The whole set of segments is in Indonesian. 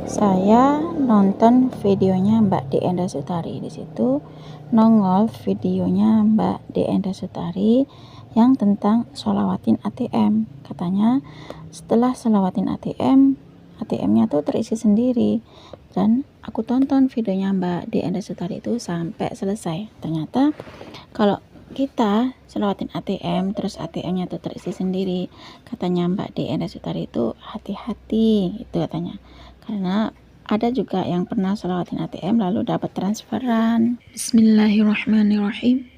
Saya nonton videonya Mbak Dienda Sutari. Di situ nongol videonya Mbak Dienda Sutari yang tentang sholawatin ATM. Katanya setelah sholawatin ATM-nya tuh terisi sendiri. Dan aku tonton videonya Mbak Dienda Sutari itu sampai selesai. Ternyata kalau kita sholawatin ATM terus ATM-nya tuh terisi sendiri, katanya Mbak Dienda Sutari itu hati-hati, itu katanya. Karena ada juga yang pernah sholawatin ATM lalu dapat transferan. Bismillahirrahmanirrahim.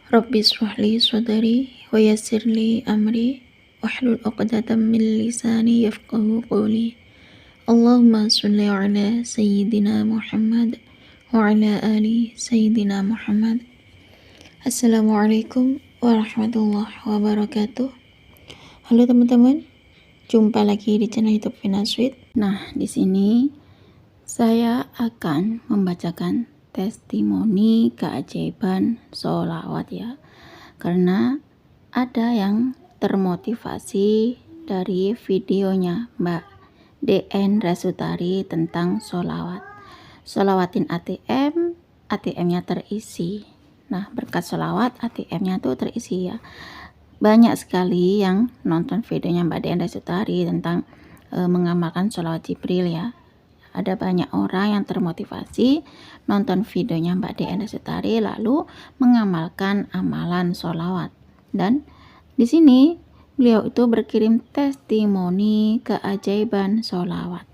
Rabbi shrahli sadri wa yassirli amri wahlul 'uqdatam min lisani yafqahu qawli. Allahumma shalli ala sayyidina Muhammad wa ala ali sayyidina Muhammad. Assalamualaikum warahmatullahi wabarakatuh. Halo teman-teman, jumpa lagi di channel YouTube Vina Sweet. Nah, di sini saya akan membacakan testimoni keajaiban sholawat ya. Karena ada yang termotivasi dari videonya Mbak Dienda Sutari tentang sholawat. Sholawatin ATM-nya terisi. Nah, berkat sholawat ATM-nya tuh terisi ya. Banyak sekali yang nonton videonya Mbak Dienda Sutari tentang mengamalkan sholawat Jibril ya. Ada banyak orang yang termotivasi nonton videonya Mbak Dienda Sutari lalu mengamalkan amalan sholawat. Dan di sini beliau itu berkirim testimoni keajaiban sholawat.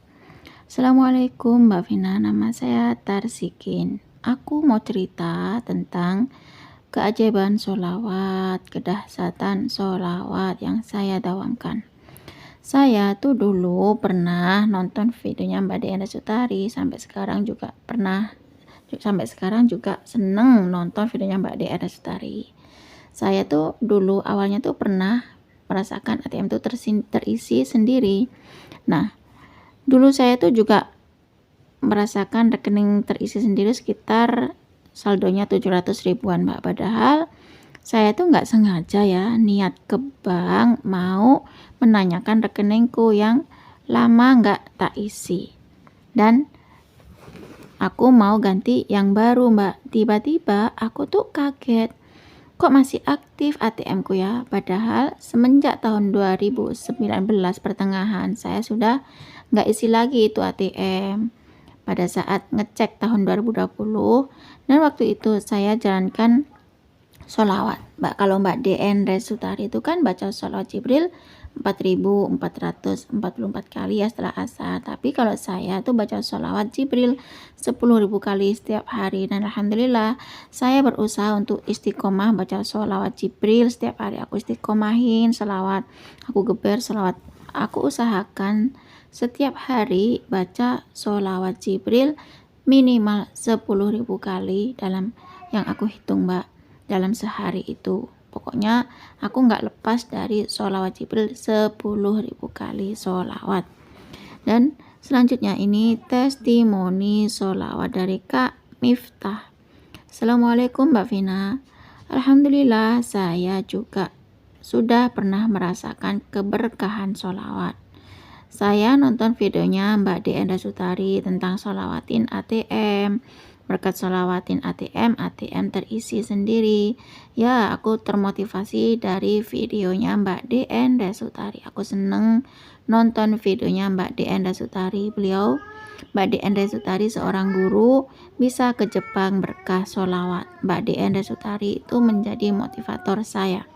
Assalamualaikum Mbak Vina, nama saya Tarsikin. Aku mau cerita tentang keajaiban sholawat, kedahsyatan sholawat yang saya dawamkan. Saya tuh dulu pernah nonton videonya Mbak Dienda Sutari, sampai sekarang juga seneng nonton videonya Mbak Dienda Sutari. Saya tuh dulu awalnya tuh pernah merasakan ATM tuh terisi sendiri. Nah, dulu saya tuh juga merasakan rekening terisi sendiri sekitar saldonya 700 ribuan Mbak. Padahal saya tuh nggak sengaja ya niat ke bank mau menanyakan rekeningku yang lama nggak tak isi. Dan aku mau ganti yang baru Mbak. Tiba-tiba aku tuh kaget. Kok masih aktif ATM-ku ya? Padahal semenjak tahun 2019 pertengahan saya sudah nggak isi lagi itu ATM. Pada saat ngecek tahun 2020 dan waktu itu saya jalankan sholawat. Kalau Mbak Dienda Sutari itu kan baca sholawat Jibril 4.444 kali ya setelah asar. Tapi kalau saya tuh baca sholawat Jibril 10.000 kali setiap hari. Dan alhamdulillah saya berusaha untuk istiqomah baca sholawat Jibril setiap hari. Aku istiqomahin sholawat, aku geber sholawat. Aku usahakan setiap hari baca sholawat Jibril minimal 10.000 kali dalam yang aku hitung Mbak, dalam sehari itu. Pokoknya aku nggak lepas dari sholawat Jibril 10.000 kali sholawat. Dan selanjutnya ini testimoni sholawat dari Kak Miftah. Assalamualaikum Mbak Vina. Alhamdulillah saya juga sudah pernah merasakan keberkahan sholawat. Saya nonton videonya Mbak Dienda Sutari tentang sholawatin ATM. Berkat sholawatin ATM terisi sendiri. Ya, aku termotivasi dari videonya Mbak Dienda Sutari. Aku seneng nonton videonya Mbak Dienda Sutari. Mbak Dienda Sutari seorang guru, bisa ke Jepang berkah sholawat. Mbak Dienda Sutari itu menjadi motivator saya.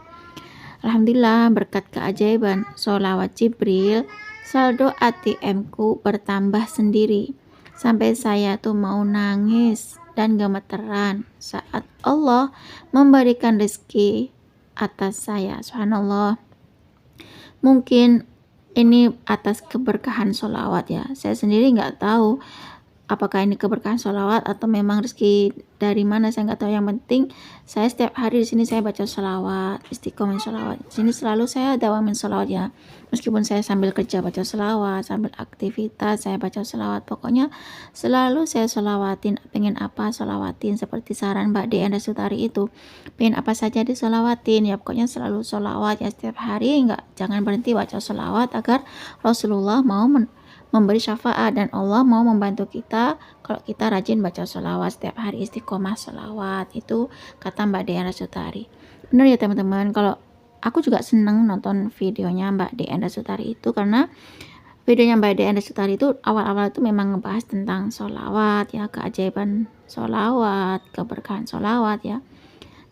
Alhamdulillah berkat keajaiban sholawat Jibril, saldo ATM-ku bertambah sendiri. Sampai saya tuh mau nangis dan gemeteran saat Allah memberikan rezeki atas saya. Subhanallah. Mungkin ini atas keberkahan sholawat ya. Saya sendiri nggak tahu apakah ini keberkahan sholawat atau memang rezeki dari mana, saya nggak tahu. Yang penting saya setiap hari di sini saya baca sholawat, istiqomah sholawat. Di sini selalu saya dawamin sholawat ya. Meskipun saya sambil kerja baca sholawat, sambil aktivitas saya baca sholawat. Pokoknya selalu saya sholawatin. Pengen apa sholawatin, seperti saran Mbak Dienda Sutari itu. Pengen apa saja disolawatin ya. Pokoknya selalu sholawat ya setiap hari. Jangan berhenti baca sholawat agar Rasulullah mau memberi syafaat, dan Allah mau membantu kita kalau kita rajin baca sholawat setiap hari, istiqomah sholawat. Itu kata Mbak Dian Rasutari. Benar ya teman-teman, kalau aku juga seneng nonton videonya Mbak Dian Rasutari itu, karena videonya Mbak Dian Rasutari itu awal-awal itu memang ngebahas tentang sholawat ya, keajaiban sholawat, keberkahan sholawat ya,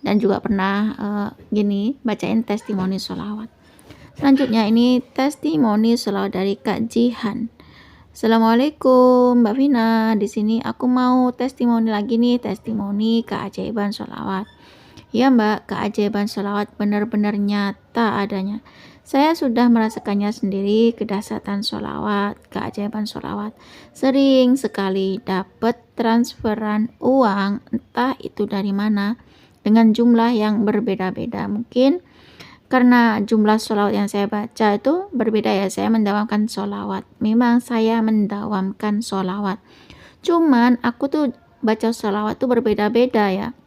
dan juga pernah bacain testimoni sholawat. Selanjutnya ini testimoni sholawat dari Kak Jihan. Assalamualaikum Mbak Vina, di sini aku mau testimoni lagi nih, testimoni keajaiban sholawat. Ya Mbak, keajaiban sholawat benar-benar nyata adanya. Saya sudah merasakannya sendiri, kedahsyatan sholawat, keajaiban sholawat. Sering sekali dapat transferan uang, entah itu dari mana, dengan jumlah yang berbeda-beda. Mungkin karena jumlah sholawat yang saya baca itu berbeda ya, saya mendawamkan sholawat. Memang saya mendawamkan sholawat. Cuman aku tuh baca sholawat tuh berbeda-beda ya.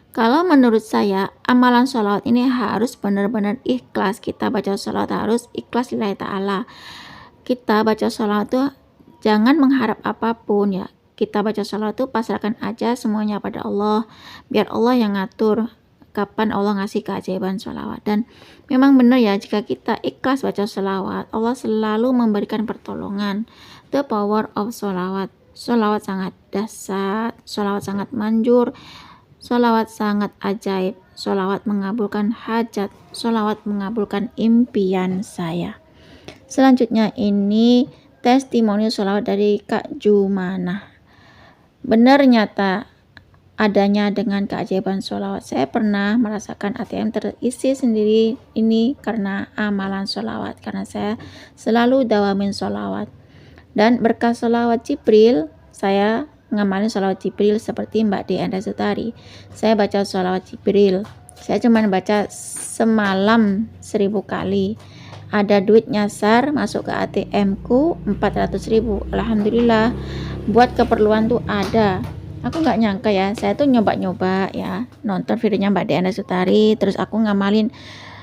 Kalau menurut saya, amalan sholawat ini harus benar-benar ikhlas. Kita baca sholawat harus ikhlas lillahi ta'ala. Kita baca sholawat tuh jangan mengharap apapun ya. Kita baca sholawat tuh pasrahkan aja semuanya pada Allah. Biar Allah yang ngatur kapan Allah ngasih keajaiban sholawat. Dan memang benar ya, jika kita ikhlas baca sholawat, Allah selalu memberikan pertolongan. The power of sholawat. Sholawat sangat dahsyat, sholawat sangat manjur, sholawat sangat ajaib, sholawat mengabulkan hajat, sholawat mengabulkan impian saya. Selanjutnya ini testimoni sholawat dari Kak Jumana. Benar nyata adanya dengan keajaiban sholawat. Saya pernah merasakan ATM terisi sendiri ini karena amalan sholawat, karena saya selalu dawamin sholawat. Dan berkat sholawat Jibril, saya ngamalin sholawat Jibril seperti Mbak Dian Rasutari. Saya baca sholawat Jibril, saya cuma baca semalam 1000 kali. Ada duit nyasar masuk ke ATM ku 400.000. Alhamdulillah, buat keperluan tuh ada. Aku nggak nyangka ya, saya tuh nyoba-nyoba ya, nonton videonya Mbak Dian Rasutari, terus aku ngamalin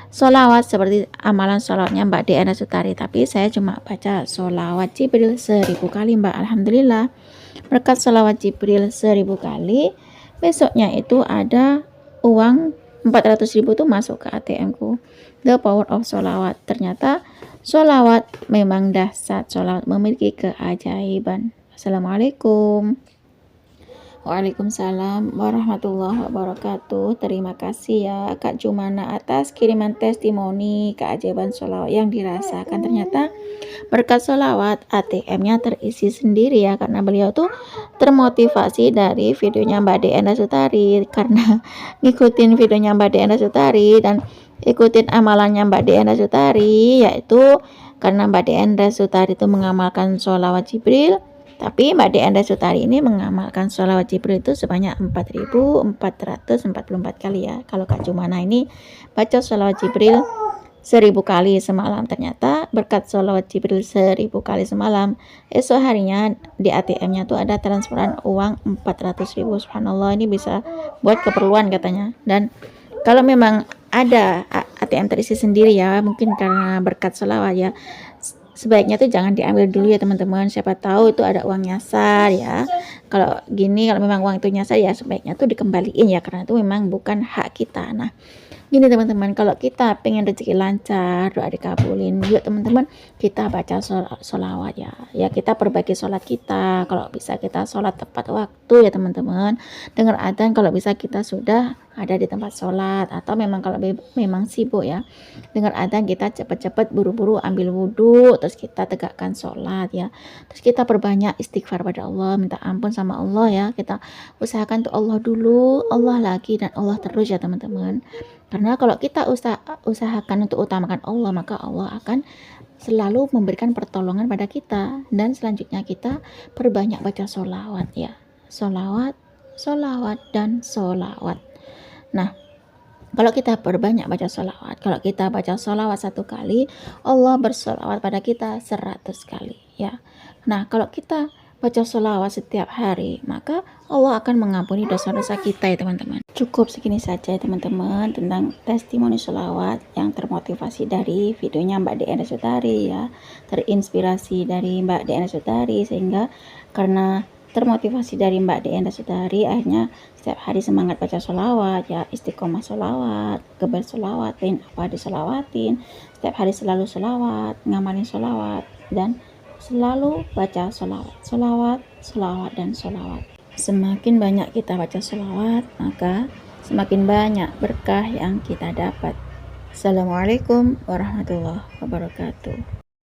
sholawat seperti amalan sholawatnya Mbak Dian Rasutari, tapi saya cuma baca sholawat Jibril 1000 kali Mbak. Alhamdulillah, berkat sholawat Jibril 1000 kali, besoknya itu ada uang 400.000 tuh masuk ke ATM ku. The power of sholawat. Ternyata sholawat memang dahsyat, sholawat memiliki keajaiban. Assalamualaikum. Waalaikumsalam warahmatullahi wabarakatuh. Terima kasih ya Kak Jumana atas kiriman testimoni keajaiban sholawat yang dirasakan. Ternyata berkat sholawat ATM-nya terisi sendiri ya, karena beliau tuh termotivasi dari videonya Mbak Dian Rasutari, karena ngikutin videonya Mbak Dian Rasutari dan ikutin amalannya Mbak Dian Rasutari, yaitu karena Mbak Dian Rasutari itu mengamalkan sholawat Jibril. Tapi Mbak Dian Rasutari ini mengamalkan sholawat Jibril itu sebanyak 4.444 kali ya. Kalau Kak Jumana ini baca sholawat Jibril 1000 kali semalam. Ternyata berkat sholawat Jibril 1000 kali semalam, esok harinya di ATM-nya tuh ada transferan uang 400.000. Subhanallah, ini bisa buat keperluan katanya. Dan kalau memang ada ATM terisi sendiri ya, mungkin karena berkat sholawat ya, sebaiknya tuh jangan diambil dulu ya teman-teman, siapa tahu itu ada uang nyasar ya. Kalau gini, kalau memang uang itu nyasar ya sebaiknya tuh dikembaliin ya, karena itu memang bukan hak kita. Nah gini teman-teman, kalau kita pengen rezeki lancar, doa dikabulin, yuk teman-teman kita baca sholawat ya, kita perbaiki sholat kita. Kalau bisa kita sholat tepat waktu ya teman-teman, dengar adzan kalau bisa kita sudah ada di tempat sholat, atau memang kalau memang sibuk ya, dengar adzan kita cepat-cepat buru-buru ambil wudhu, terus kita tegakkan sholat ya, terus kita perbanyak istighfar pada Allah, minta ampun sama Allah ya. Kita usahakan tuh Allah dulu, Allah lagi, dan Allah terus ya teman-teman. Karena kalau kita usahakan untuk utamakan Allah, maka Allah akan selalu memberikan pertolongan pada kita. Dan selanjutnya kita perbanyak baca sholawat ya, sholawat, sholawat, dan sholawat. Nah kalau kita perbanyak baca sholawat, kalau kita baca sholawat 1 kali, Allah bersholawat pada kita 100 kali ya. Nah kalau kita baca sholawat setiap hari, maka Allah akan mengampuni dosa-dosa kita ya teman-teman. Cukup segini saja ya teman-teman tentang testimoni sholawat yang termotivasi dari videonya Mbak Diana Sutari ya, terinspirasi dari Mbak Diana Sutari, sehingga karena termotivasi dari Mbak Diana Sutari akhirnya setiap hari semangat baca sholawat ya, istiqomah sholawat, kebar sholawat, pengen apa disolawatin, setiap hari selalu sholawat, ngamalin sholawat, dan selalu baca sholawat, sholawat, sholawat, dan sholawat. Semakin banyak kita baca sholawat, maka semakin banyak berkah yang kita dapat. Assalamualaikum warahmatullahi wabarakatuh.